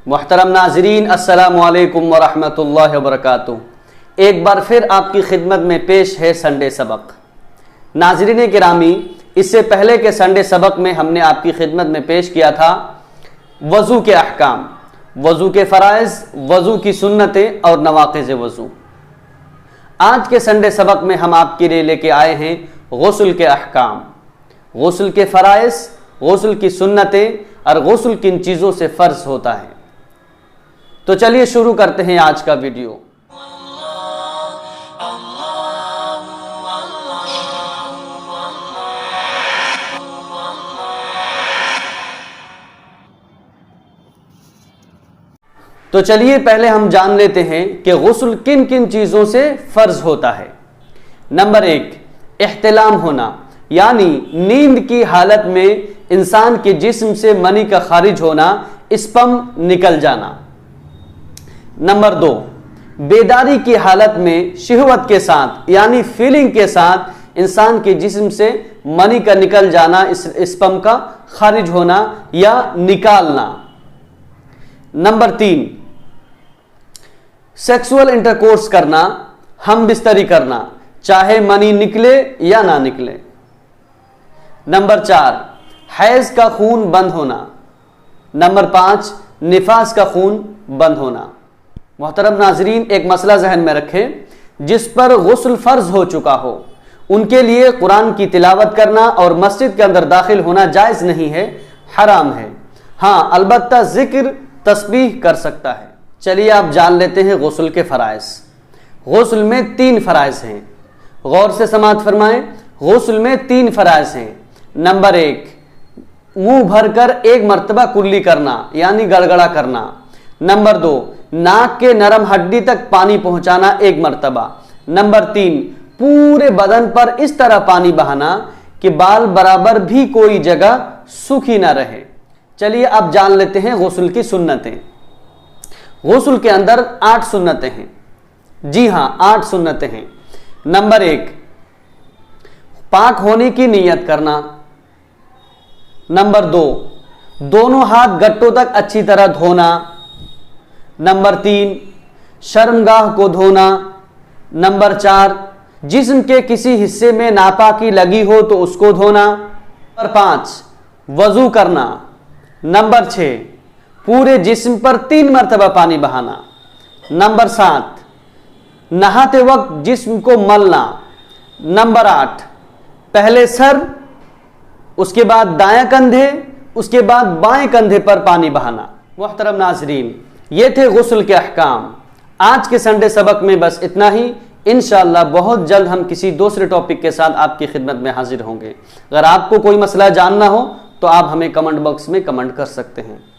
मुहतरम नाजरीन, अस्सलामु अलैकुम वरहमतुल्लाहि वबरकातुहू। एक बार फिर आपकी खिदमत में पेश है संडे सबक। नाजरीन गिरामी, इससे पहले के संडे सबक में हमने आपकी खिदमत में पेश किया था वज़ू के अहकाम, वज़ू के फ़राइज़, वज़ू की सुन्नतें और नवाक़िज़ वज़ू। आज के संडे सबक में हम आपके लिए लेके आए हैं गुस्ल के अहकाम, गुस्ल के फ़राइज़, गुस्ल की सुन्नतें और गुस्ल किन चीज़ों से फ़र्ज होता है। तो चलिए शुरू करते हैं आज का वीडियो। तो चलिए पहले हम जान लेते हैं कि गुस्ल किन किन चीज़ों से फ़र्ज होता है। नंबर 1, इह्तिलाम होना, यानी नींद की हालत में इंसान के जिस्म से मनी का खारिज होना, स्पर्म निकल जाना। नंबर 2, बेदारी की हालत में शहवत के साथ यानी फीलिंग के साथ इंसान के जिस्म से मनी का निकल जाना, स्पर्म का खारिज होना या निकालना। नंबर 3, सेक्सुअल इंटरकोर्स करना, हम बिस्तरी करना, चाहे मनी निकले या ना निकले। नंबर 4, हैज का खून बंद होना। नंबर 5, निफास का खून बंद होना। मोहतरम नाजरीन, एक मसला जहन में रखें, जिस पर गुस्ल फर्ज हो चुका हो उनके लिए कुरान की तिलावत करना और मस्जिद के अंदर दाखिल होना जायज़ नहीं है, हराम है। हाँ, अलबत्ता जिक्र तस्बीह कर सकता है। चलिए आप जान लेते हैं गुस्ल के फ़राइज़। गुस्ल में 3 फ़राइज़ हैं, गौर से समाअत फरमाएं। गुस्ल में 3 फ़राइज़ हैं। नंबर 1, मुंह भरकर 1 मरतबा कुल्ली करना यानी गड़गड़ा करना। नंबर 2, नाक के नरम हड्डी तक पानी पहुंचाना 1 मरतबा। नंबर 3, पूरे बदन पर इस तरह पानी बहाना कि बाल बराबर भी कोई जगह सूखी ना रहे। चलिए अब जान लेते हैं गुस्ल की सुन्नतें। गुस्ल के अंदर 8 सुन्नतें हैं। जी हां, 8 सुन्नतें हैं। नंबर 1, पाक होने की नियत करना। नंबर 2, दोनों हाथ गट्टों तक अच्छी तरह धोना। नंबर 3, शर्मगाह को धोना। नंबर 4, जिस्म के किसी हिस्से में नापाकी लगी हो तो उसको धोना। नंबर 5, वज़ू करना। नंबर 6, पूरे जिस्म पर 3 मरतबा पानी बहाना। नंबर 7, नहाते वक्त जिस्म को मलना। नंबर 8, पहले सर, उसके बाद दायां कंधे, उसके बाद बाएं कंधे पर पानी बहाना। मुहतरम नाजरीन, ये थे गुस्ल के अहकाम। आज के संडे सबक में बस इतना ही। इंशाअल्लाह बहुत जल्द हम किसी दूसरे टॉपिक के साथ आपकी खिदमत में हाजिर होंगे। अगर आपको कोई मसला जानना हो तो आप हमें कमेंट बॉक्स में कमेंट कर सकते हैं।